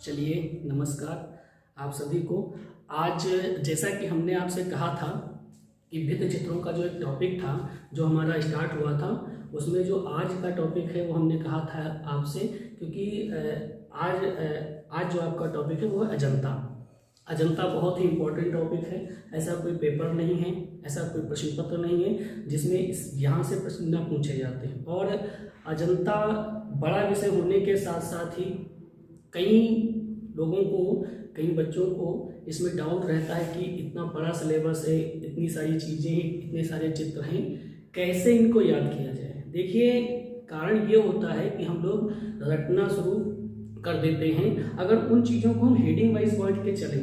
चलिए नमस्कार आप सभी को। आज जैसा कि हमने आपसे कहा था कि भित्ति चित्रों का जो एक टॉपिक था जो हमारा स्टार्ट हुआ था, उसमें जो आज का टॉपिक है वो हमने कहा था आपसे, क्योंकि आज जो आपका टॉपिक है वो है अजंता। अजंता बहुत ही इम्पोर्टेंट टॉपिक है। ऐसा कोई पेपर नहीं है, ऐसा कोई प्रश्न पत्र नहीं है जिसमें यहाँ से प्रश्न न पूछे जाते हैं। और अजंता बड़ा विषय होने के साथ साथ ही कई लोगों को, कई बच्चों को इसमें डाउट रहता है कि इतना बड़ा सिलेबस है, इतनी सारी चीज़ें हैं, इतने सारे चित्र हैं, कैसे इनको याद किया जाए। देखिए, कारण ये होता है कि हम लोग रटना शुरू कर देते हैं। अगर उन चीज़ों को हम हेडिंग वाइज बांट के चलें,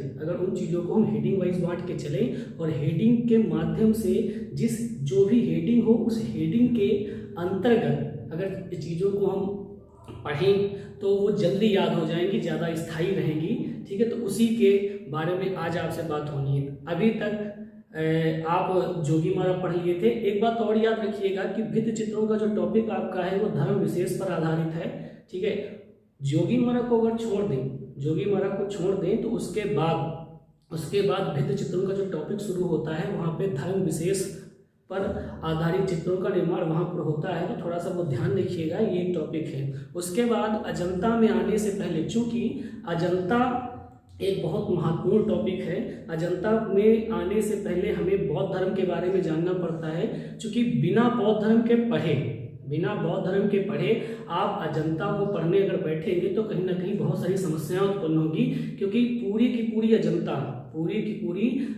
के चलें और हेडिंग के माध्यम से जो भी हेडिंग हो उस हेडिंग के अंतर्गत अगर चीज़ों को हम पढ़ें तो वो जल्दी याद हो जाएंगी, ज़्यादा स्थायी रहेंगी। ठीक है, तो उसी के बारे में आज आपसे बात होनी है। अभी तक आप जोगीमारा पढ़ लिए थे। एक बात और याद रखिएगा कि भित्ति चित्रों का जो टॉपिक आपका है वो धर्म विशेष पर आधारित है। ठीक है, जोगीमारा को अगर छोड़ दें तो उसके बाद भित्ति चित्रों का जो टॉपिक शुरू होता है वहाँ पे धर्म विशेष पर आधारित चित्रों का निर्माण वहाँ पर होता है। तो थोड़ा सा वो ध्यान रखिएगा, ये एक टॉपिक है। उसके बाद अजंता में आने से पहले, चूंकि अजंता एक बहुत महत्वपूर्ण टॉपिक है, अजंता में आने से पहले हमें बौद्ध धर्म के बारे में जानना पड़ता है। चूंकि बिना बौद्ध धर्म के पढ़े आप अजंता को पढ़ने अगर बैठेंगे तो कहीं ना कहीं बहुत सारी समस्याएं उत्पन्न होगी, क्योंकि पूरी की पूरी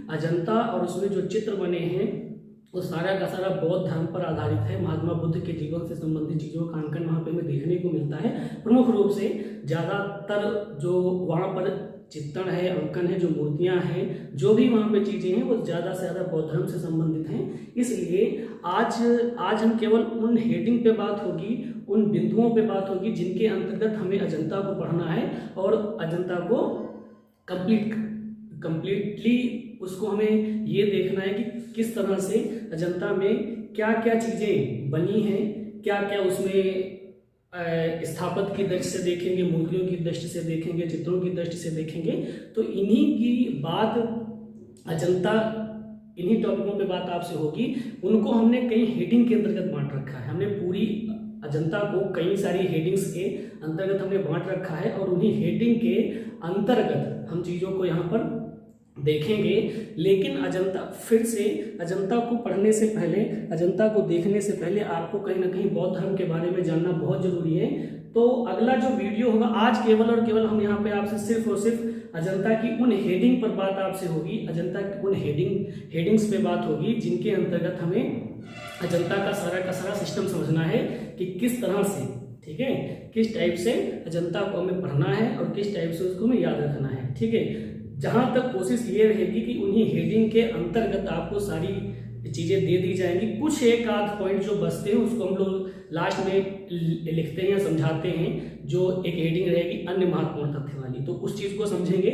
अजंता और उसमें जो चित्र बने हैं वो सारा का सारा बौद्ध धर्म पर आधारित है। महात्मा बुद्ध के जीवन से संबंधित चीज़ों का अंकन वहाँ पे हमें देखने को मिलता है। प्रमुख रूप से ज़्यादातर जो वहाँ पर चित्रण है, अंकन है, जो मूर्तियाँ हैं, जो भी वहाँ पे चीज़ें हैं वो ज़्यादा से ज़्यादा बौद्ध धर्म से संबंधित हैं। इसलिए आज हम केवल उन हेडिंग पे बात होगी, उन बिंदुओं पे बात होगी जिनके अंतर्गत हमें अजंता को पढ़ना है और अजंता को कंप्लीटली उसको हमें ये देखना है कि किस तरह से अजंता में क्या क्या चीज़ें बनी हैं, क्या क्या उसमें स्थापत्य की दृष्टि से देखेंगे, मूर्तियों की दृष्टि से देखेंगे, चित्रों की दृष्टि से देखेंगे। तो इन्हीं की बात अजंता, इन्हीं टॉपिकों पे बात आपसे होगी। उनको हमने कई हेडिंग के अंतर्गत बांट रखा है। हमने पूरी अजंता को कई सारी हेडिंग्स के अंतर्गत हमने बांट रखा है और उन्हीं हेडिंग के अंतर्गत हम चीज़ों को यहाँ पर देखेंगे। लेकिन अजंता को पढ़ने से पहले, अजंता को देखने से पहले आपको कहीं ना कहीं बौद्ध धर्म के बारे में जानना बहुत जरूरी है। तो अगला जो वीडियो होगा आज केवल और केवल हम यहाँ पे आपसे सिर्फ और सिर्फ अजंता की उन हेडिंग पर बात आपसे होगी, अजंता की उन हेडिंग्स पे बात होगी जिनके अंतर्गत हमें अजंता का सारा सिस्टम समझना है कि किस तरह से, ठीक है, किस टाइप से अजंता को हमें पढ़ना है और किस टाइप से उसको हमें याद रखना है। ठीक है, जहाँ तक कोशिश ये रहेगी कि उन्हीं हेडिंग के अंतर्गत आपको सारी चीज़ें दे दी जाएंगी। कुछ एक आध पॉइंट जो बचते हैं उसको हम लोग लास्ट में लिखते हैं या समझाते हैं, जो एक हेडिंग रहेगी अन्य महत्वपूर्ण तथ्य वाली, तो उस चीज़ को समझेंगे।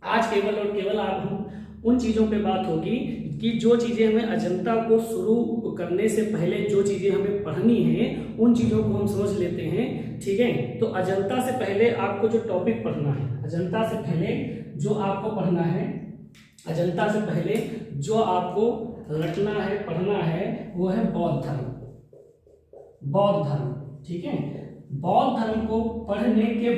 आज केवल और केवल आप उन चीज़ों पे बात होगी कि जो चीज़ें हमें अजंता को शुरू करने से पहले जो चीज़ें हमें पढ़नी हैं उन चीज़ों को हम समझ लेते हैं। ठीक है, तो अजंता से पहले आपको जो टॉपिक पढ़ना है, अजंता से पहले जो आपको पढ़ना है, अजंता से पहले जो आपको रटना है, पढ़ना है, वो है बौद्ध धर्म। ठीक है, बौद्ध धर्म को पढ़ने के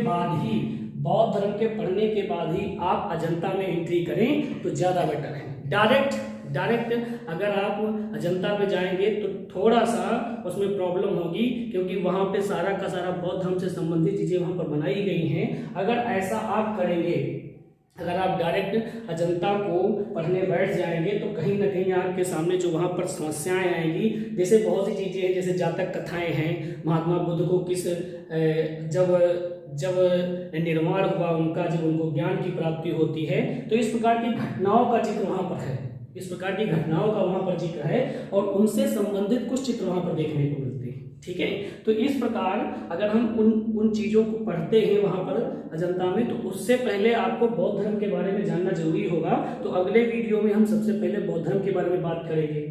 बाद ही आप अजंता में एंट्री करें तो ज़्यादा बेटर है। डायरेक्ट अगर आप अजंता पे जाएंगे तो थोड़ा सा उसमें प्रॉब्लम होगी, क्योंकि वहाँ पे सारा का सारा बौद्ध धर्म से संबंधित चीज़ें वहाँ पर बनाई गई हैं। अगर ऐसा आप करेंगे, अगर आप डायरेक्ट अजंता को पढ़ने बैठ जाएंगे तो कहीं ना कहीं आपके सामने जो वहाँ पर समस्याएं आएंगी, जैसे बहुत सी चीज़ें हैं, जैसे जातक कथाएं हैं, महात्मा बुद्ध को किस जब निर्वाण हुआ उनका, जब उनको ज्ञान की प्राप्ति होती है, तो इस प्रकार की घटनाओं का जिक्र वहाँ पर है, और उनसे संबंधित कुछ चित्र वहाँ पर देखने को मिलते हैं। ठीक है, तो इस प्रकार अगर हम उन चीज़ों को पढ़ते हैं वहाँ पर अजंता में, तो उससे पहले आपको बौद्ध धर्म के बारे में जानना जरूरी होगा। तो अगले वीडियो में हम सबसे पहले बौद्ध धर्म के बारे में बात करेंगे।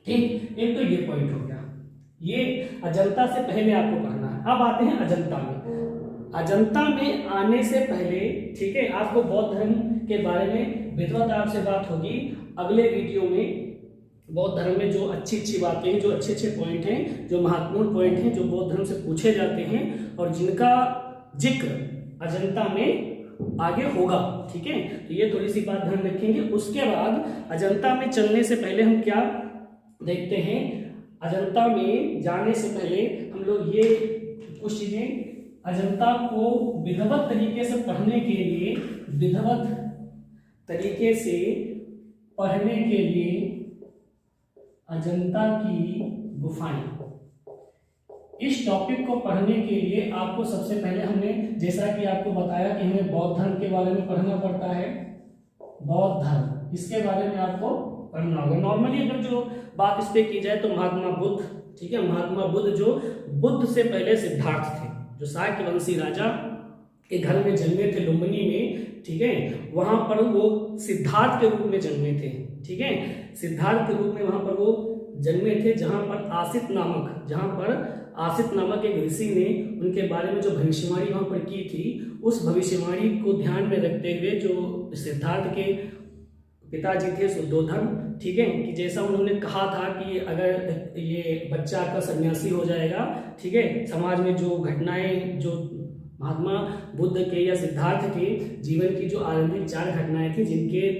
ठीक, एक तो ये पॉइंट हो गया, ये अजंता से पहले आपको पढ़ना है। अब आते हैं अजंता में। अजंता में आने से पहले, ठीक है, आपको बौद्ध धर्म के बारे में विधिवत आपसे बात होगी अगले वीडियो में। बौद्ध धर्म में जो अच्छी अच्छी बातें हैं, जो अच्छे अच्छे पॉइंट हैं, जो महत्वपूर्ण पॉइंट हैं, जो बौद्ध धर्म से पूछे जाते हैं और जिनका जिक्र अजंता में आगे होगा, ठीक है। तो ये थोड़ी सी बात ध्यान रखेंगे। उसके बाद अजंता में चलने से पहले हम क्या देखते हैं, अजंता में जाने से पहले हम लोग ये कुछ चीजें, अजंता को विधिवत तरीके से पढ़ने के लिए, विधिवत तरीके से पढ़ने के लिए अजंता की गुफाएं, इस टॉपिक को पढ़ने के लिए आपको सबसे पहले हमने, जैसा कि आपको बताया कि हमें बौद्ध धर्म के बारे में पढ़ना पड़ता है, बौद्ध धर्म, इसके बारे में आपको पढ़ना होगा। नॉर्मली अगर जो बात इस पे की जाए तो महात्मा बुद्ध, ठीक है, महात्मा बुद्ध जो बुद्ध से पहले सिद्धार्थ थे, जो शाक्यवंशी राजा के घर में जन्मे थे, लुम्बिनी में, ठीक है, वहां पर वो सिद्धार्थ के रूप में जन्मे थे, ठीक है, सिद्धार्थ के रूप में वहां पर वो जन्मे थे, जहां पर आसित नामक एक ऋषि ने उनके बारे में जो भविष्यवाणी वहां पर की थी, उस भविष्यवाणी को ध्यान में रखते हुए जो सिद्धार्थ के पिताजी थे शुद्धोधन, ठीक है, कि जैसा उन्होंने कहा था कि अगर ये बच्चा का सन्यासी हो जाएगा, ठीक है, समाज में जो घटनाएं, जो महात्मा बुद्ध के या सिद्धार्थ के जीवन की जो आरंभिक 4 घटनाएं थी,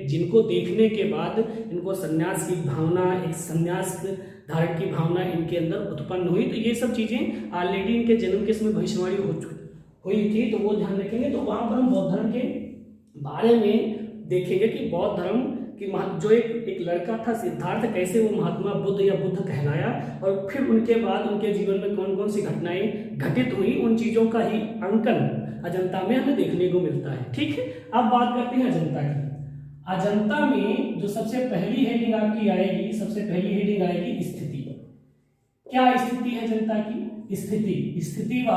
जिनको देखने के बाद इनको सन्यास की भावना, एक सन्यास धारण की भावना इनके अंदर उत्पन्न हुई। तो ये सब चीजें ऑलरेडी इनके जन्म के समय भविष्यवाणी हुई थी, तो वो ध्यान रखेंगे। तो वहां पर हम बौद्ध धर्म के बारे में देखेंगे कि बौद्ध धर्म कि जो एक लड़का था सिद्धार्थ, कैसे वो महात्मा बुद्ध या बुद्ध कहलाया, और फिर उनके बाद उनके जीवन में कौन कौन सी घटनाएं घटित हुई, उन चीजों का ही अंकन अजंता में हमें देखने को मिलता है, ठीक है। अब बात करते हैं अजंता की। अजंता में जो सबसे पहली हेडिंग आपकी आएगी, सबसे पहली हेडिंग आएगी स्थिति। क्या स्थिति है अजंता की? स्थिति व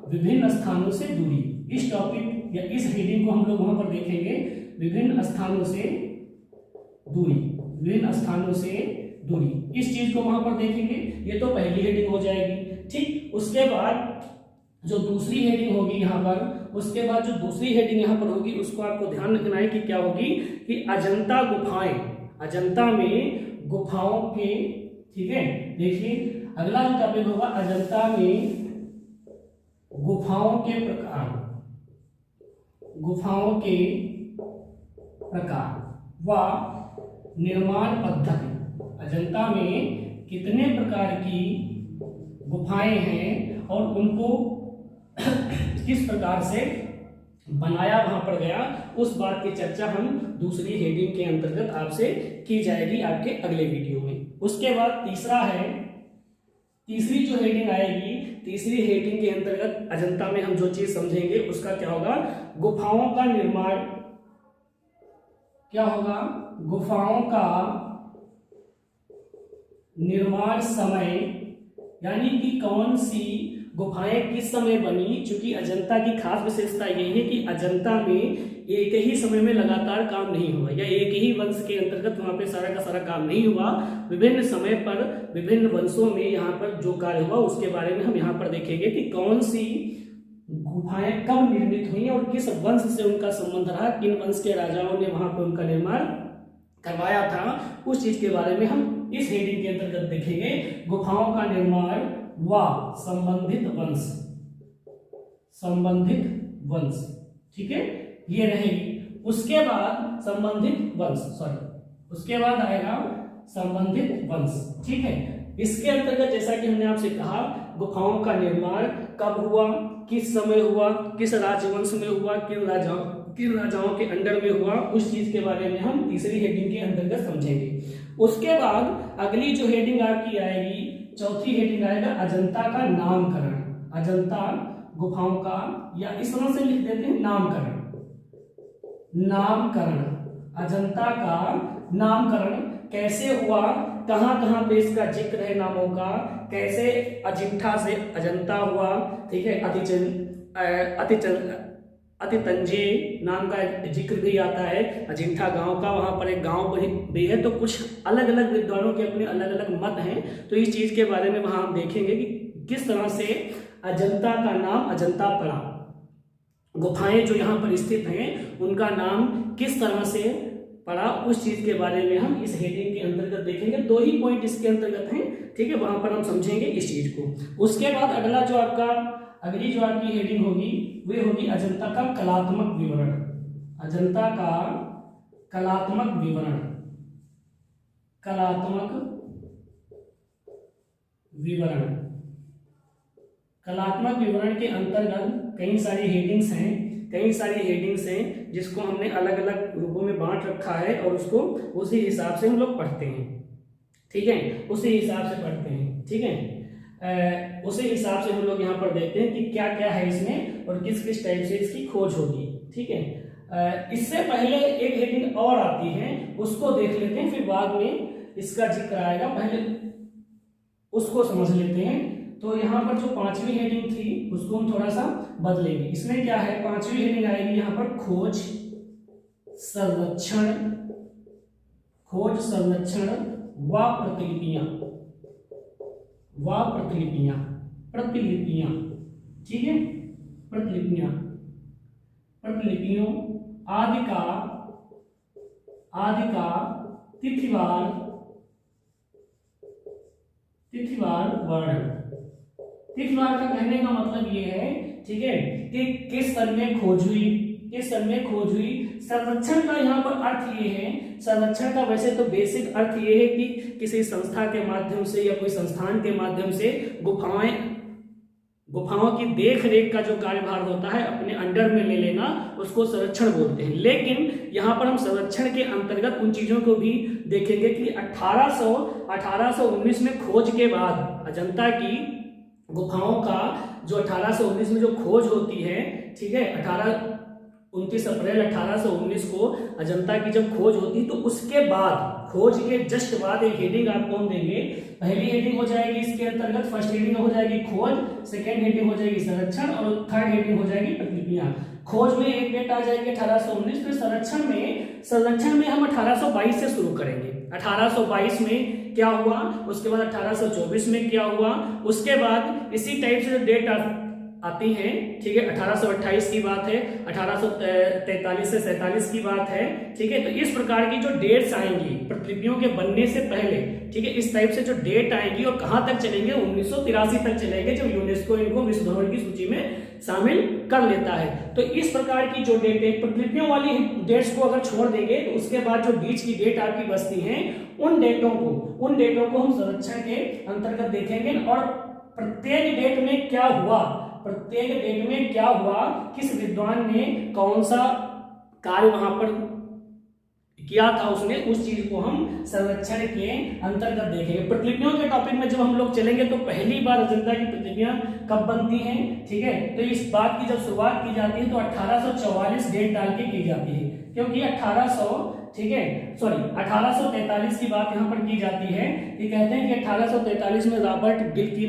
विभिन्न स्थानों से दूरी। इस टॉपिक या इस हेडिंग को हम लोग वहां पर देखेंगे, विभिन्न स्थानों से दूरी, विभिन्न स्थानों से दूरी, इस चीज को वहां पर देखेंगे। ये तो पहली हेडिंग हो जाएगी, ठीक। उसके बाद जो दूसरी हेडिंग होगी यहाँ पर, उसके बाद जो दूसरी हेडिंग यहाँ पर होगी, उसको आपको ध्यान रखना है कि क्या होगी, कि अजंता गुफाएं, अजंता में गुफाओं के, ठीक है। देखिए अगला जो टॉपिक होगा, अजंता में गुफाओं के प्रकार, गुफाओं के प्रकार व निर्माण पद्धति। अजंता में कितने प्रकार की गुफाएं हैं और उनको किस प्रकार से बनाया वहां पर गया, उस बात की चर्चा हम दूसरी हेडिंग के अंतर्गत आपसे की जाएगी आपके अगले वीडियो में। उसके बाद तीसरा है, तीसरी जो हेडिंग आएगी, तीसरी हेडिंग के अंतर्गत अजंता में हम जो चीज समझेंगे उसका क्या होगा, गुफाओं का निर्माण। क्या होगा? गुफाओं का निर्माण समय, यानी कि कौन सी गुफाएं किस समय बनी। चूंकि अजंता की खास विशेषता यही है कि अजंता में एक ही समय में लगातार काम नहीं हुआ, या एक ही वंश के अंतर्गत वहां पे सारा का सारा काम नहीं हुआ। विभिन्न समय पर विभिन्न वंशों में यहाँ पर जो कार्य हुआ उसके बारे में हम यहाँ पर देखेंगे कि कौन सी गुफाएं कब निर्मित हुई और किस वंश से उनका संबंध रहा, किन वंश के राजाओं ने वहां पर उनका निर्माण करवाया था, उस चीज के बारे में हम इस हेडिंग के अंतर्गत देखेंगे। गुफाओं का निर्माण व संबंधित वंश, संबंधित वंश, ठीक है, ये रहेगी। उसके बाद संबंधित वंश, उसके बाद आएगा संबंधित वंश, ठीक है। इसके अंतर्गत जैसा कि हमने आपसे कहा, गुफाओं का निर्माण कब हुआ, किस समय हुआ, किस राजवंश में हुआ, किन राजाओं के अंडर में हुआ, उस चीज के बारे में हम तीसरी हेडिंग के अंतर्गत समझेंगे। उसके बाद अगली जो हेडिंग आपकी आएगी, चौथी हेडिंग आएगा अजंता का नामकरण। अजंता गुफाओं का, या इस तरह से लिख देते हैं नामकरण, नामकरण, अजंता का नामकरण कैसे हुआ, कहां कहां पे इसका जिक्र है नामों का, कैसे अजिंठा से अजंता हुआ, ठीक है। अतितंजे नाम का जिक्र भी आता है, अजिंठा गांव का, वहां पर एक गांव भी है। तो कुछ अलग अलग विद्वानों के अपने अलग अलग मत हैं, तो इस चीज के बारे में वहां हम देखेंगे कि किस तरह से अजंता का नाम अजंता पड़ा, गुफाएं जो यहाँ पर स्थित हैं उनका नाम किस तरह से पड़ा, उस चीज के बारे में हम इस हेडिंग के अंतर्गत देखेंगे। 2 ही पॉइंट इसके अंतर्गत हैं, ठीक है, वहां पर हम समझेंगे इस चीज को। उसके बाद अगला जो आपका अगली जो आपकी हेडिंग होगी वे होगी अजंता का कलात्मक विवरण। अजंता का कलात्मक विवरण। कलात्मक विवरण। कलात्मक विवरण के अंतर्गत कई सारी हेडिंग्स हैं जिसको हमने अलग अलग रूपों में बांट रखा है और उसको उसी हिसाब से हम लोग पढ़ते हैं, ठीक है, उसी हिसाब से पढ़ते हैं, ठीक है। उसी हिसाब से हम लोग यहाँ पर देखते हैं कि क्या क्या है इसमें और किस किस टाइप से इसकी खोज होगी, ठीक है। इससे पहले एक हेडिंग और आती है, उसको देख लेते हैं, फिर बाद में इसका जिक्र आएगा, पहले उसको समझ लेते हैं। तो यहाँ पर जो 5वीं हेडिंग थी उसको हम थोड़ा सा बदलेंगे। इसमें क्या है, 5वीं हेडिंग आएगी यहाँ पर खोज संरक्षण व प्रतिलिपियां, ठीक है, प्रतिलिपियों आदि का तिथिवार वर्णन। तिथिवार का कहने का मतलब ये है, ठीक है, कि किस सन में खोज हुई। संरक्षण का यहाँ पर अर्थ ये है, संरक्षण का वैसे तो बेसिक अर्थ ये है कि किसी संस्था के माध्यम से या कोई संस्थान के माध्यम से गुफाओं की देख रेख का जो कार्यभार होता है अपने अंडर में ले लेना, उसको संरक्षण बोलते हैं। लेकिन यहाँ पर हम संरक्षण के अंतर्गत उन चीजों को भी देखेंगे कि 1819 में खोज के बाद अजंता की गुफाओं का जो 1819 में जो खोज होती है, ठीक है, 29 अप्रैल 1819 को अजंता की जब खोज होती तो उसके बाद, खोज के जस्ट बाद एक हेडिंग आपको हम देंगे। पहली हेडिंग हो जाएगी इसके अंतर्गत, फर्स्ट हेडिंग हो जाएगी खोज, सेकेंड हेडिंग हो जाएगी संरक्षण और थर्ड हेडिंग हो जाएगी प्रतिलिपियां। खोज में एक डेट आ जाएगी 1819, फिर संरक्षण में हम 1822 से शुरू करेंगे। 1822 में क्या हुआ, उसके बाद 1824 में क्या हुआ, उसके बाद इसी टाइप से जो डेट आती है, ठीक है, 1828 की बात है, 1843 से 47 की बात है, ठीक है। तो इस प्रकार की जो डेट्स आएंगी प्रतिलिपियों के बनने से पहले, ठीक है, इस टाइप से जो डेट आएंगी और कहां तक चलेंगे, 1983 तक चलेंगे, जब यूनेस्को इनको विश्व धरोहर की सूची में शामिल कर लेता है। तो इस प्रकार की जो डेट है, प्रतिलिपियों वाली डेट्स को अगर छोड़ देंगे तो उसके बाद जो बीच की डेट आपकी बचती है, उन डेटों को हम संरक्षण के अंतर्गत देखेंगे और प्रत्येक डेट में क्या हुआ, किस विद्वान ने कौन सा कार्य वहां पर किया था उसने, उस चीज को हम संरक्षण के अंतर्गत देखेंगे। प्रतिलिपियों के टॉपिक में जब हम लोग चलेंगे तो पहली बार अजंता की प्रतिलिपियां कब बनती हैं, ठीक है, तो इस बात की जब शुरुआत की जाती है तो 1844 डेट डाल के की जाती है, क्योंकि 1843 की बात यहाँ पर की जाती है कि कहते हैं कि 1843 में रॉबर्ट गिल की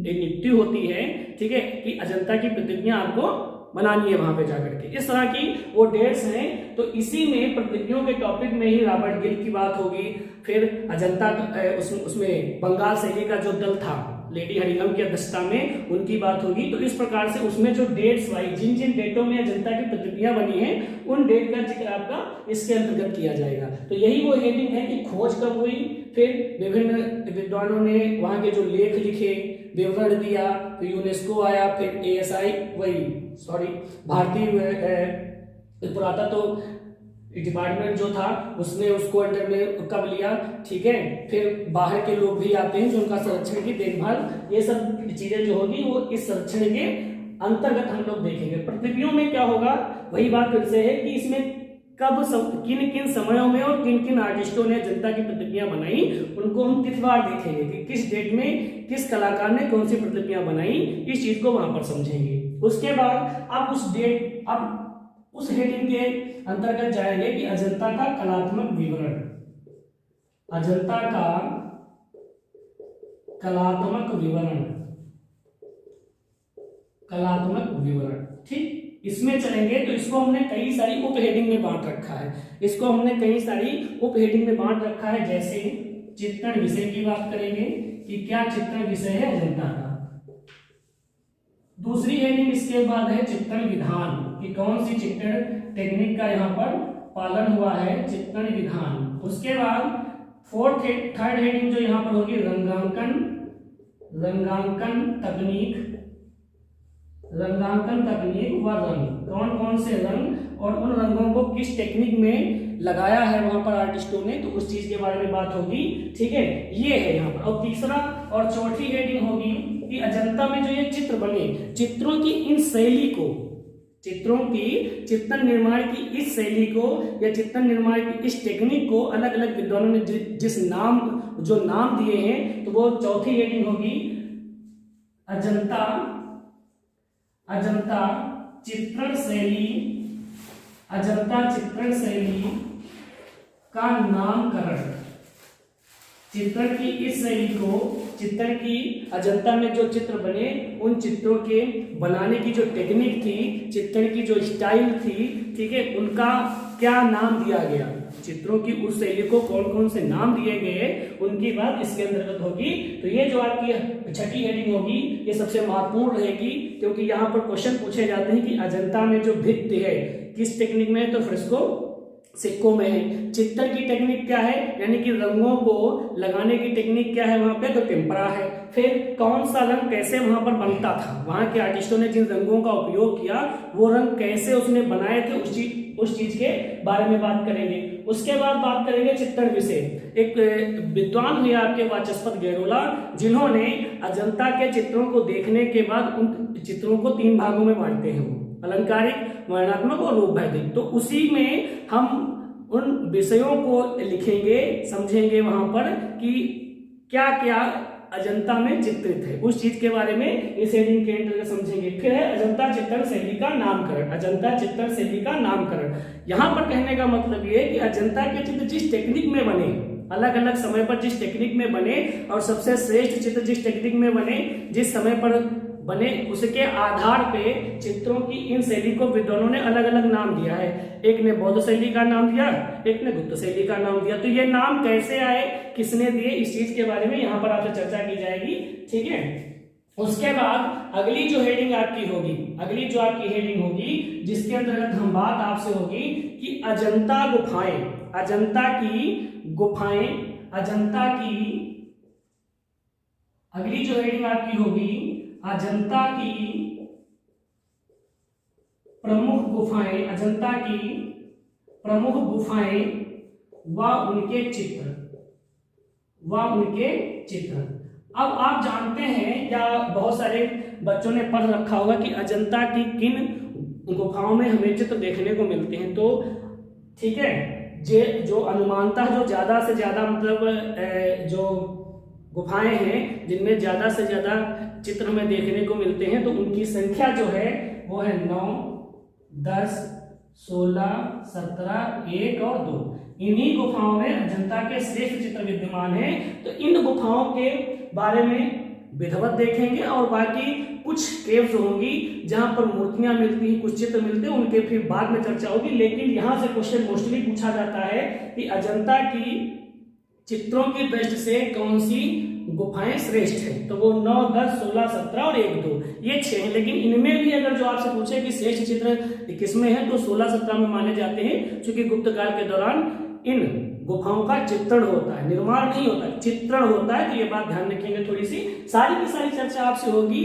नियुक्ति होती है, ठीक है, कि अजंता की प्रतिलिपियां आपको बनानी है वहां पे जाकर के। इस तरह की वो डेट्स हैं। तो इसी में प्रतिलिपियों के टॉपिक में ही रॉबर्ट गिल की बात होगी, फिर अजंता उसमें बंगाल शैली का जो दल था लेडी हरिंगम की अध्यक्षता में, उनकी बात होगी। तो इस प्रकार से उसमें जो डेट्स वाइज जिन डेटों में अजंता की प्रतिलिपियां बनी हैं, उन डेट का जिक्र आपका इसके अंतर्गत किया जाएगा। तो यही वो हेडिंग है कि खोज कब हुई, फिर विभिन्न विद्वानों ने वहां के जो लेख लिखे, विवरण दिया, फिर यूनेस्को आया, फिर ASI भारतीय पुरातत्व डिपार्टमेंट जो था उसने उसको अंडर में कब लिया, ठीक है, फिर बाहर के लोग भी आते हैं जो उनका संरक्षण की देखभाल, ये सब चीजें जो होगी वो इस संरक्षण के अंतर्गत हम लोग देखेंगे। प्रतिलिपियों में क्या होगा, वही बात फिर से है कि इसमें कब किन किन समयों में और किन किन आर्टिस्टों ने अजंता की प्रतिलिपियां बनाई, उनको हम तिथिवार देखेंगे कि किस डेट में किस कलाकार ने कौन सी प्रतिलिपियां बनाई, इस चीज को वहां पर समझेंगे। उसके बाद अब उस हेडिंग के अंतर्गत जाएंगे कि अजंता का कलात्मक विवरण। अजंता का कलात्मक विवरण, ठीक, इसमें चलेंगे। तो इसको हमने कई सारी उप हेडिंग में बांट रखा है, जैसे चित्रण विषय की बात करेंगे कि क्या चित्रण विषय है अजंता का। दूसरी हेडिंग इसके बाद है चित्रण विधान, कि कौन सी चित्रण टेक्निक का यहाँ पर पालन हुआ है, चित्रण विधान। उसके बाद थर्ड हेडिंग जो यहाँ पर होगी रंगांकन तकनीक व रंग, कौन कौन से रंग और उन रंगों को किस टेक्निक में लगाया है वहां पर आर्टिस्टों ने, तो उस चीज के बारे में बात होगी। ठीक है, ये है यहाँ पर। और तीसरा और चौथी हेडिंग होगी कि अजंता में जो ये चित्र बने, चित्रों की इन शैली को, चित्रों की चित्रण निर्माण की इस शैली को या चित्रण निर्माण की इस टेक्निक को अलग अलग विद्वानों ने जिस नाम जो नाम दिए हैं, तो वो चौथी हेडिंग होगी अजंता चित्रण शैली का नामकरण। चित्रण की इस शैली को, चित्रण की अजंता में जो चित्र बने उन चित्रों के बनाने की जो टेक्निक थी, चित्रण की जो स्टाइल थी, ठीक है, उनका क्या नाम दिया गया, चित्रों की उस शैली को कौन कौन से नाम दिए गए, उनकी बात इसके अंतर्गत होगी। तो ये जो आपकी छठी हेडिंग होगी ये सबसे महत्वपूर्ण रहेगी, क्योंकि यहाँ पर क्वेश्चन पूछे जाते हैं कि अजंता में जो भित्ति है किस टेक्निक में है, तो फ्रेस्को सिक्कों में है। चित्रण की टेक्निक क्या है, यानी कि रंगों को लगाने की टेक्निक क्या है वहां पे, तो टेम्परा है। फिर कौन सा रंग कैसे वहां पर बनता था, वहां के आर्टिस्टों ने जिन रंगों का उपयोग किया वो रंग कैसे उसने बनाए थे, उस चीज के बारे में बात करेंगे। उसके बाद बात करेंगे चित्रण विषय। एक विद्वान हुए आपके वाचस्पति गैरोला, जिन्होंने अजंता के चित्रों को देखने के बाद उन चित्रों को 3 भागों में बांटते हैं, अलंकारिक, वर्णनात्मक और रूपभेदिक। तो उसी में हम उन विषयों को लिखेंगे, समझेंगे वहां पर कि क्या क्या अजंता में चित्रित है, उस चीज के बारे में इस हेडिंग के अंतर्गत समझेंगे। फिर है अजंता चित्रण शैली का नामकरण। अजंता चित्रण शैली का नामकरण, यहाँ पर कहने का मतलब ये है कि अजंता के चित्र जिस टेक्निक में बने, अलग अलग समय पर जिस टेक्निक में बने और सबसे श्रेष्ठ चित्र जिस टेक्निक में बने, जिस समय पर बने, उसके आधार पे चित्रों की इन शैली को विद्वानों ने अलग अलग नाम दिया है। एक ने बौद्ध शैली का नाम दिया, एक ने गुप्त शैली का नाम दिया। तो ये नाम कैसे आए, किसने दिए, इस चीज के बारे में यहाँ पर आपसे चर्चा की जाएगी। ठीक है, उसके बाद अगली जो हेडिंग आपकी होगी, अगली जो आपकी हेडिंग होगी जिसके अंतर्गत हम बात आपसे होगी कि अजंता गुफाएं, अजंता की गुफाएं, अजंता की अगली जो हेडिंग आपकी होगी अजंता की प्रमुख गुफाएं, अजंता की प्रमुख गुफाएं व उनके चित्र। अब आप जानते हैं या बहुत सारे बच्चों ने पढ़ रखा होगा कि अजंता की किन गुफाओं में हमें चित्र देखने को मिलते हैं। तो ठीक है, जो अनुमानता जो ज्यादा से ज्यादा मतलब जो गुफाएं हैं जिनमें ज्यादा से ज्यादा चित्र हमें देखने को मिलते हैं, तो उनकी संख्या जो है वो है 9, 10, 16, 17, 1 और 2। इन्हीं गुफाओं में अजंता के श्रेष्ठ चित्र विद्यमान हैं। तो इन गुफाओं के बारे में विधिवत देखेंगे और बाकी कुछ केव्स होंगी जहां पर मूर्तियां मिलती हैं, कुछ चित्र मिलते हैं, उनके फिर बाद में चर्चा होगी। लेकिन यहां से क्वेश्चन मोस्टली पूछा जाता है कि अजंता की चित्रों की दृष्टि से कौन सी गुफाएं श्रेष्ठ है, तो वो 9, 10, 16, 17 और 1, 2 ये 6 हैं। लेकिन इनमें भी अगर जो आपसे पूछे कि श्रेष्ठ चित्र किसमें है, तो 16, 17 में माने जाते हैं, क्योंकि गुप्त काल के दौरान इन गुफाओं का चित्रण होता है, निर्माण नहीं होता है, चित्रण होता है। तो ये बात ध्यान रखेंगे थोड़ी सी। सारी की सारी चर्चा आपसे होगी।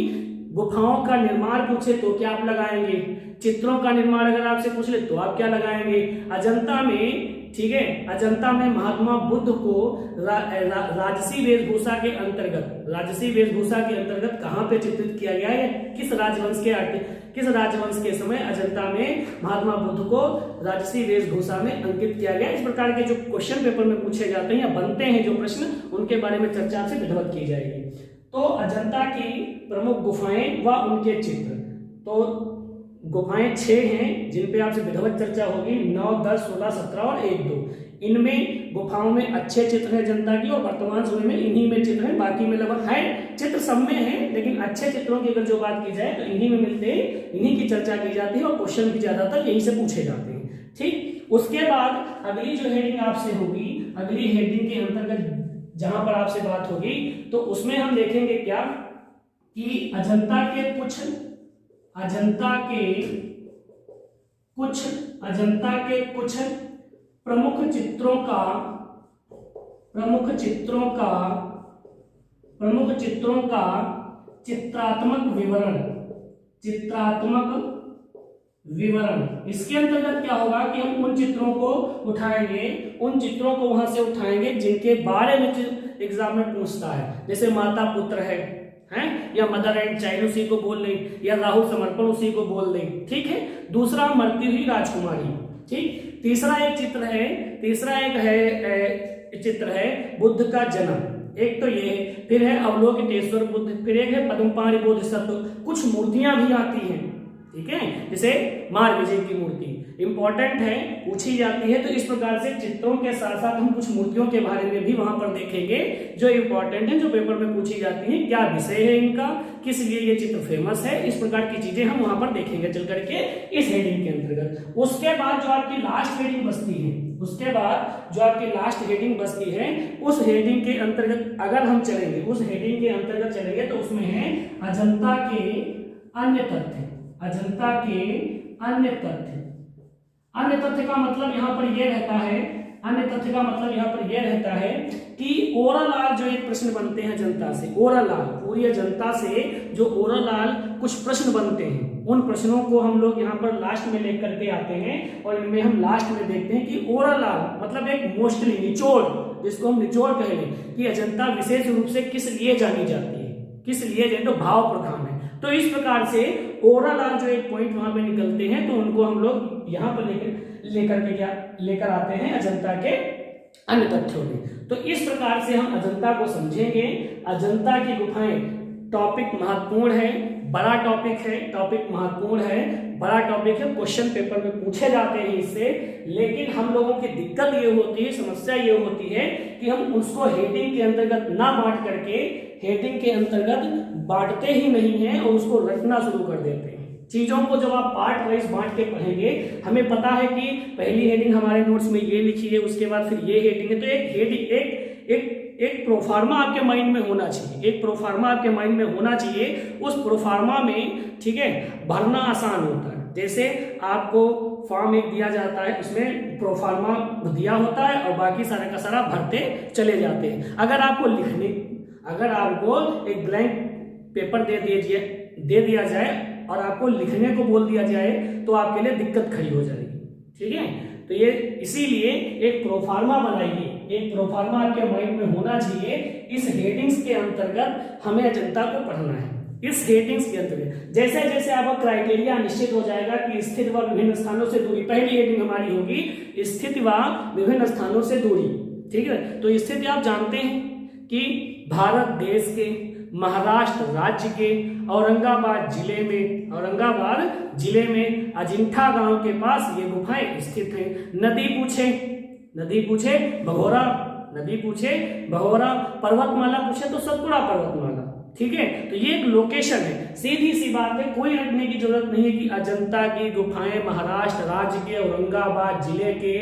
गुफाओं का निर्माण पूछे तो क्या आप लगाएंगे, चित्रों का निर्माण अगर आपसे पूछ ले तो आप क्या लगाएंगे। अजंता में, ठीक है, अजंता में महात्मा बुद्ध को राजसी वेशभूषा के अंतर्गत कहां पे चित्रित किया गया है, किस राजवंश के समय अजंता में महात्मा बुद्ध को राजसी वेशभूषा में अंकित किया गया। इस प्रकार के जो क्वेश्चन पेपर में पूछे जाते हैं या बनते हैं जो प्रश्न, उनके बारे में चर्चा से विधिवत की जाएगी। तो अजंता की प्रमुख गुफाएं व उनके चित्र, तो गुफाएं 6 हैं जिन पे आपसे विधिवत चर्चा होगी, 9, 10, 16, 17 और 1, 2। इनमें गुफाओं में अच्छे चित्र है जनता की, और वर्तमान समय में इन्हीं में चित्र है। बाकी में लगभग है, चित्र सब में है, लेकिन अच्छे चित्रों की अगर जो बात की जाए तो इन्हीं में मिलते हैं, इन्हीं की चर्चा की जाती है और क्वेश्चन भी ज्यादातर यहीं से पूछे जाते हैं। ठीक, उसके बाद अगली जो हेडिंग आपसे होगी, अगली हेडिंग के अंतर्गत जहां पर आपसे बात होगी, तो उसमें हम देखेंगे क्या कि अजंता के कुछ अजंता के कुछ प्रमुख चित्रों का चित्रात्मक विवरण। इसके अंतर्गत क्या होगा कि हम उन चित्रों को वहां से उठाएंगे जिनके बारे में एग्जाम में पूछता है। जैसे माता पुत्र है या मदर एंड चाइल्ड उसी को बोल लें, या राहुल समर्पण उसी को बोल दें, ठीक है। दूसरा मरती हुई राजकुमारी, ठीक। तीसरा एक चित्र है बुद्ध का जन्म, एक तो ये, फिर है अवलोकितेश्वर बुद्ध, फिर एक है पद्मपाणि बोधिसत्व। कुछ मूर्तियां भी आती हैं, ठीक है, जैसे मार्गविजय की मूर्ति इंपॉर्टेंट है, पूछी जाती है। तो इस प्रकार से चित्रों के साथ साथ हम कुछ मूर्तियों के बारे में भी वहां पर देखेंगे जो इंपॉर्टेंट है, जो पेपर में पूछी जाती है। क्या विषय है इनका, किस लिए ये चित्र फेमस है, इस प्रकार की चीजें हम वहां पर देखेंगे चल करके इस हेडिंग के अंतर्गत। उसके बाद जो आपकी लास्ट हेडिंग बचती है, उस हेडिंग के अंतर्गत अगर हम चलेंगे, तो उसमें है अजंता के अन्य तथ्य। अन्य तथ्य का मतलब यहाँ पर यह रहता है कि ओवरऑल जो एक प्रश्न बनते हैं जनता से, पूरी जनता से जो ओवरऑल कुछ प्रश्न बनते हैं, उन प्रश्नों को हम लोग यहाँ पर लास्ट में लेकर के आते हैं और इनमें हम लास्ट में देखते हैं कि ओवरऑल मतलब एक मोस्टली निचोड़, जिसको हम निचोड़ कहेंगे कि अजंता विशेष रूप से किस लिए जानी जाती है, किस लिए तो भाव प्रधान है। तो इस प्रकार से ओवरऑल जो एक पॉइंट वहां पे निकलते हैं, तो उनको हम लोग यहाँ पर लेकर आते हैं अजंता के अन्य तथ्यों में। तो इस प्रकार से हम अजंता को समझेंगे। अजंता की गुफाएं टॉपिक महत्वपूर्ण है, बड़ा टॉपिक है, क्वेश्चन पेपर में पूछे जाते हैं इससे। लेकिन हम लोगों की दिक्कत ये होती है, समस्या ये होती है कि हम उसको हेडिंग के अंतर्गत ना बांट करके बांटते ही नहीं है और उसको रटना शुरू कर देते हैं। चीजों को जब आप पार्ट वाइज बांट के पढ़ेंगे, हमें पता है कि पहली हेडिंग हमारे नोट्स में ये लिखी है, उसके बाद फिर ये हेडिंग है। तो एक प्रोफार्मा आपके माइंड में होना चाहिए, उस प्रोफार्मा में, ठीक है, भरना आसान होता है। जैसे आपको फॉर्म एक दिया जाता है, उसमें प्रोफार्मा दिया होता है और बाकी सारा का सारा भरते चले जाते हैं। अगर आपको एक ब्लैंक पेपर दे दिया जाए और आपको लिखने को बोल दिया जाए, तो आपके लिए दिक्कत खड़ी हो जाएगी, ठीक है। तो ये इसीलिए एक प्रोफार्मा बनाइए, एक प्रोफार्मा आपके माइंड में होना चाहिए। इस हेडिंग्स के अंतर्गत हमें अजंता को पढ़ना है। इस हेडिंग्स के अंतर्गत जैसे जैसे आपका क्राइटेरिया निश्चित हो जाएगा कि स्थित व विभिन्न स्थानों से दूरी, पहली हेडिंग हमारी होगी स्थित व विभिन्न स्थानों से दूरी, ठीक है। तो स्थिति आप जानते हैं कि भारत देश के महाराष्ट्र राज्य के औरंगाबाद जिले में अजिंठा गांव के पास ये गुफाएं स्थित हैं। नदी पूछे भगोरा, पर्वतमाला पूछे तो सतपुड़ा पर्वतमाला, ठीक है। तो ये एक लोकेशन है, सीधी सी बात है, कोई रटने की जरूरत नहीं है कि अजंता की गुफाएं महाराष्ट्र राज्य के औरंगाबाद जिले के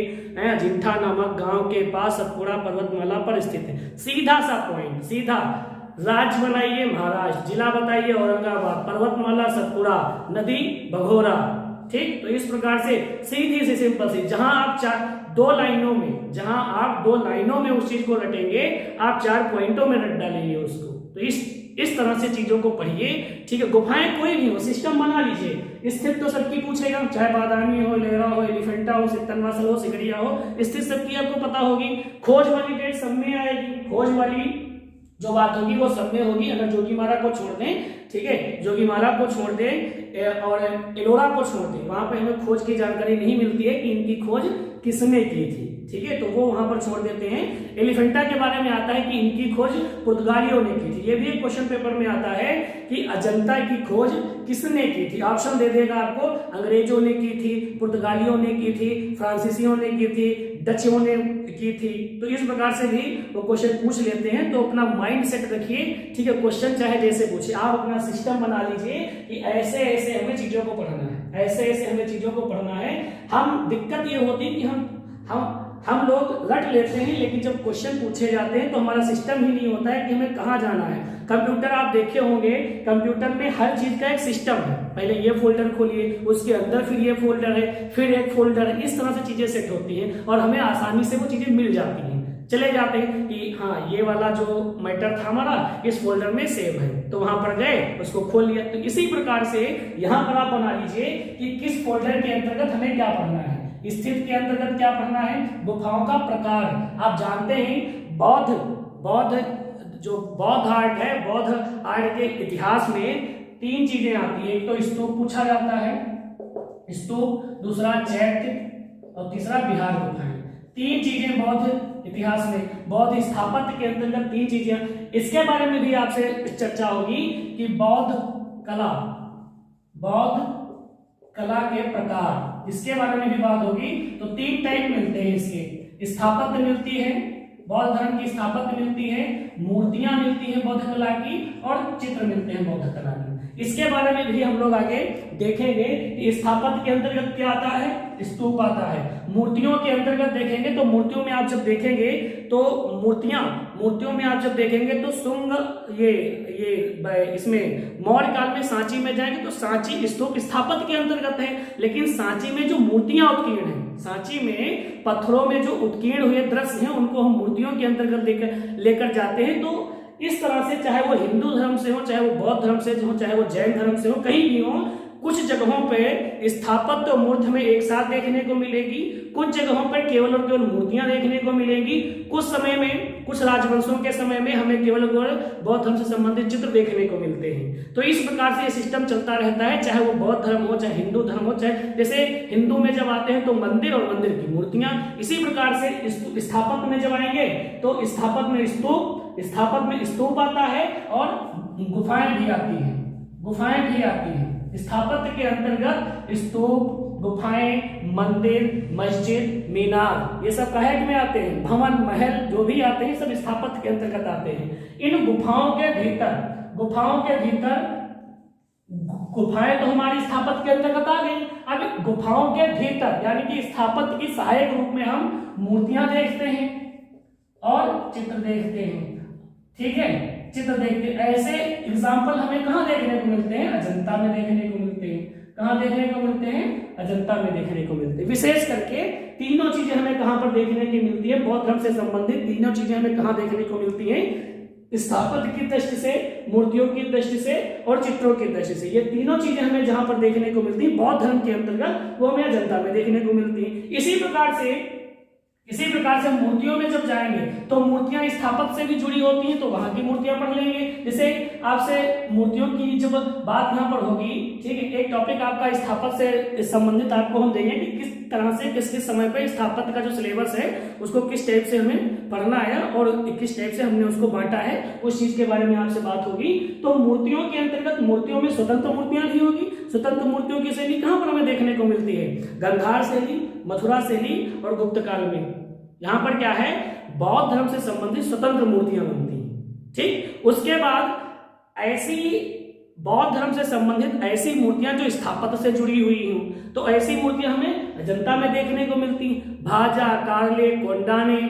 अजिंठा नामक गांव के पास सतपुड़ा पर्वतमाला पर स्थित है। सीधा सा पॉइंट, सीधा राज्य बनाइए महाराष्ट्र, जिला बताइए औरंगाबाद, पर्वतमाला सतपुड़ा, नदी भगोरा, ठीक। तो इस प्रकार से सीधी सी सिंपल सी, जहां आप दो लाइनों में उस चीज को रटेंगे, आप 4 पॉइंटों में रट डालेंगे उसको। तो इस तरह से चीजों को पढ़िए, ठीक है। गुफाएं कोई भी हो, सिस्टम बना लीजिए। स्थित तो सबकी पूछेगा, चाहे बादामी हो, लेहरा हो, एलिफेंटा हो, सिकंदवासल हो, सिकरिया हो, स्थित सबकी आपको पता होगी। खोज वाली डेट सब में आएगी, खोज वाली जो बात होगी वो सब में होगी। अगर जोगीमारा को छोड़ दें, ठीक है, जोगीमारा को छोड़ दें और एलोरा को छोड़ दें, वहां पे हमें खोज की जानकारी नहीं मिलती है कि इनकी खोज किसने की थी, ठीक है, तो वो वहां पर छोड़ देते हैं। एलिफेंटा के बारे में आता है कि इनकी खोज पुर्तगालियों ने की थी। ये भी एक क्वेश्चन पेपर में आता है कि अजंता की खोज किसने की थी। ऑप्शन दे देगा आपको, अंग्रेजों ने की थी, पुर्तगालियों ने की थी, फ्रांसीसियों ने की थी, डचियों ने की थी। तो इस प्रकार से भी वो क्वेश्चन पूछ लेते हैं। तो अपना माइंड सेट रखिए, ठीक है, क्वेश्चन चाहे जैसे पूछे, आप अपना सिस्टम बना लीजिए कि ऐसे ऐसे हमें चीजों को पढ़ना है, ऐसे ऐसे हमें चीजों को पढ़ना है। हम दिक्कत ये होती है कि हम लोग रट लेते हैं, लेकिन जब क्वेश्चन पूछे जाते हैं तो हमारा सिस्टम ही नहीं होता है कि हमें कहाँ जाना है। कंप्यूटर आप देखे होंगे, कंप्यूटर में हर चीज का एक सिस्टम है। पहले ये फोल्डर खोलिए, उसके अंदर फिर ये फोल्डर है, फिर एक फोल्डर है, इस तरह से चीजें सेट होती हैं और हमें आसानी से वो चीजें मिल जाती हैं। चले जाते हैं कि हाँ ये वाला जो मैटर था हमारा इस फोल्डर में सेव है, तो वहां पर गए, उसको खोल लिया। तो इसी प्रकार से यहाँ पर आप बना लीजिए कि किस फोल्डर के अंतर्गत हमें क्या पढ़ना है। स्थित के अंतर्गत क्या पढ़ना है, गुफाओं का प्रकार। आप जानते हैं बौद्ध जो बौद्ध आर्ट है, बौद्ध आर्ट के इतिहास में 3 चीजें आती है। एक तो स्तूप पूछा जाता है, स्तूप, दूसरा चैत्य और तीसरा बिहार गुफाएं। 3 चीजें बौद्ध इतिहास में, बौद्ध स्थापत्य के अंतर्गत 3 चीजें। इसके बारे में भी आपसे चर्चा होगी कि बौद्ध कला के प्रकार, इसके बारे में भी बात होगी। तो 3 टाइप मिलते हैं इसके, स्थापत्य मिलती है, बौद्ध धर्म की स्थापत्य मिलती है, मूर्तियां मिलती है बौद्ध कला की, और चित्र मिलते हैं बौद्ध कला की। इसके बारे में भी हम लोग आगे देखेंगे कि स्थापत्य के अंतर्गत क्या आता है, स्तूप आता है। मूर्तियों के अंतर्गत देखेंगे तो मूर्तियों में आप जब देखेंगे तो मूर्तियों में आप जब देखेंगे तो शुंग ये इसमें मौर्य काल में सांची में जाएंगे तो सांची स्तूप स्थापत्य के अंतर्गत है। लेकिन सांची में जो मूर्तियां उत्कीर्ण हैं, सांची में पत्थरों में जो उत्कीर्ण हुए दृश्य हैं उनको हम मूर्तियों के अंतर्गत लेकर जाते हैं। तो इस तरह से चाहे वो हिंदू धर्म से हो, चाहे वो बौद्ध धर्म से हो, चाहे वो जैन धर्म से हो, कहीं भी हो, कुछ जगहों पे स्थापत्य और मूर्ति हमें एक साथ देखने को मिलेगी, कुछ जगहों पर केवल और केवल मूर्तियां देखने को मिलेंगी, कुछ समय में, कुछ राजवंशों के समय में हमें केवल और केवल बौद्ध धर्म से संबंधित चित्र देखने को मिलते हैं। तो इस प्रकार से ये सिस्टम चलता रहता है, चाहे वो बौद्ध धर्म हो, चाहे हिंदू धर्म हो, चाहे जैसे हिंदू में जब आते हैं तो मंदिर और मंदिर की मूर्तियां, इसी प्रकार से स्थापत्य में जब आएंगे तो स्थापत्य में स्तूप आता है और गुफाएं भी आती हैं। स्थापत्य के अंतर्गत स्तूप, गुफाएं, मंदिर, मस्जिद, मीनार, ये सब काहे में आते हैं, भवन, महल जो भी आते हैं सब स्थापत्य के अंतर्गत आते हैं। इन गुफाओं के भीतर गुफाएं तो हमारी स्थापत्य के अंतर्गत आ गई। अब गुफाओं के भीतर यानी कि स्थापत्य की सहायक रूप में हम मूर्तियां देखते हैं और चित्र देखते हैं, ठीक है, चित्र देखते हैं। ऐसे एग्जाम्पल हमें कहाँ देखने को मिलते हैं, अजंता में देखने को मिलते हैं। कहाँ देखने को मिलते हैं, अजंता में देखने को मिलते हैं। विशेष करके तीनों चीजें हमें कहाँ पर देखने की मिलती है, बौद्ध धर्म से संबंधित तीनों चीजें हमें कहाँ देखने को मिलती है, स्थापत्य की दृष्टि से, मूर्तियों की दृष्टि से और चित्रों की दृष्टि से। ये तीनों चीजें हमें जहां पर देखने को मिलती है बौद्ध धर्म के अंतर्गत, वो हमें अजंता में देखने को मिलती है। इसी प्रकार से मूर्तियों में जब जाएंगे तो मूर्तियां स्थापत्य से भी जुड़ी होती हैं, तो वहां की मूर्तियां पढ़ लेंगे। जैसे आपसे मूर्तियों की जब बात यहाँ पर होगी, ठीक है, एक टॉपिक आपका स्थापत्य से संबंधित आपको हम देंगे कि किस तरह से किस किस समय पे स्थापत्य का जो सिलेबस है उसको किस टाइप से हमें पढ़ना है और किस टाइप से हमने उसको बांटा है, उस चीज के बारे में आपसे बात होगी। तो मूर्तियों के अंतर्गत मूर्तियों में स्वतंत्र मूर्तियां भी होगी। स्वतंत्र मूर्तियों की शैली कहाँ पर हमें देखने को मिलती है, गांधार शैली, मथुरा शैली और गुप्त काल में। यहाँ पर क्या है, बौद्ध धर्म से संबंधित स्वतंत्र मूर्तियां बनती हैं, ठीक। उसके बाद ऐसी बौद्ध धर्म से संबंधित ऐसी मूर्तियां जो स्थापत्य से जुड़ी हुई हों, तो ऐसी मूर्तियां हमें अजंता में देखने को मिलती, भाजा, कारले, कोंडाने,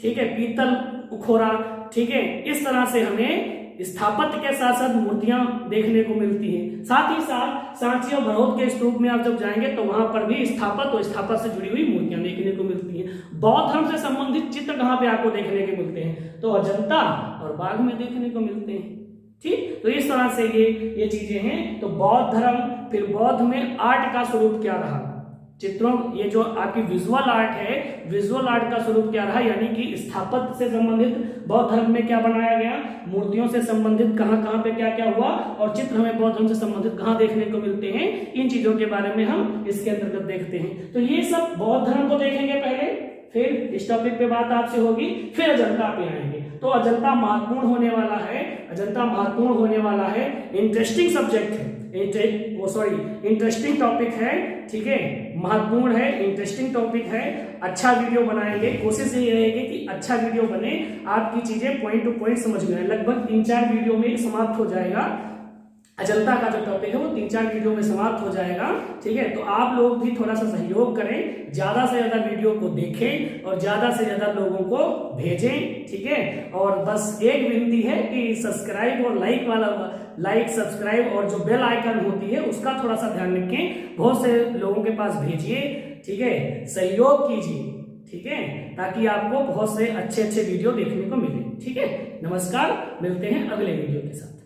ठीक है, पीतल, उखोरा, ठीक है। इस तरह से हमें स्थापत्य के साथ साथ मूर्तियां देखने को मिलती हैं। साथ ही साथ सांची और भरौत के स्तूप में आप जब जाएंगे तो वहां पर भी स्थापत्य और स्थापत्य से जुड़ी हुई मूर्तियां देखने को मिलती हैं। बौद्ध धर्म से संबंधित चित्र कहाँ पे आपको देखने को मिलते हैं, तो अजंता और बाघ में देखने को मिलते हैं, ठीक। तो इस तरह से ये चीजें हैं। तो बौद्ध धर्म, फिर बौद्ध में आर्ट का स्वरूप क्या रहा, चित्रों, ये जो आपकी विजुअल आर्ट है, विजुअल आर्ट का स्वरूप क्या रहा, यानी कि स्थापत्य से संबंधित बौद्ध धर्म में क्या बनाया गया, मूर्तियों से संबंधित कहाँ कहाँ पे क्या क्या हुआ, और चित्र हमें बौद्ध धर्म से संबंधित कहाँ देखने को मिलते हैं, इन चीजों के बारे में हम इसके अंतर्गत देखते हैं। तो ये सब बौद्ध धर्म को देखेंगे पहले, फिर इस टॉपिक पे बात आपसे होगी, फिर अजंता पे आएंगे। तो अजंता महत्वपूर्ण होने वाला है, अजंता महत्वपूर्ण होने वाला है, इंटरेस्टिंग सब्जेक्ट है, इंटरेस्टिंग टॉपिक है, ठीक है, महत्वपूर्ण है, इंटरेस्टिंग टॉपिक है। अच्छा वीडियो बनाएंगे, कोशिश ये रहेगी कि अच्छा वीडियो बने, आपकी चीजें पॉइंट टू पॉइंट समझ में आए। लगभग 3-4 वीडियो में समाप्त हो जाएगा। अजंता का जो टॉपिक है वो 3-4 वीडियो में समाप्त हो जाएगा। ठीक है, तो आप लोग भी थोड़ा सा सहयोग करें, ज्यादा से ज्यादा वीडियो को देखें और ज्यादा से ज्यादा लोगों को भेजें। ठीक है, और बस एक विनती है कि सब्सक्राइब और लाइक सब्सक्राइब और जो बेल आइकन होती है उसका थोड़ा सा ध्यान रखें, बहुत से लोगों के पास भेजिए। ठीक है, सहयोग कीजिए। ठीक है, ताकि आपको बहुत से अच्छे अच्छे वीडियो देखने को मिले। ठीक है, नमस्कार, मिलते हैं अगले वीडियो के साथ।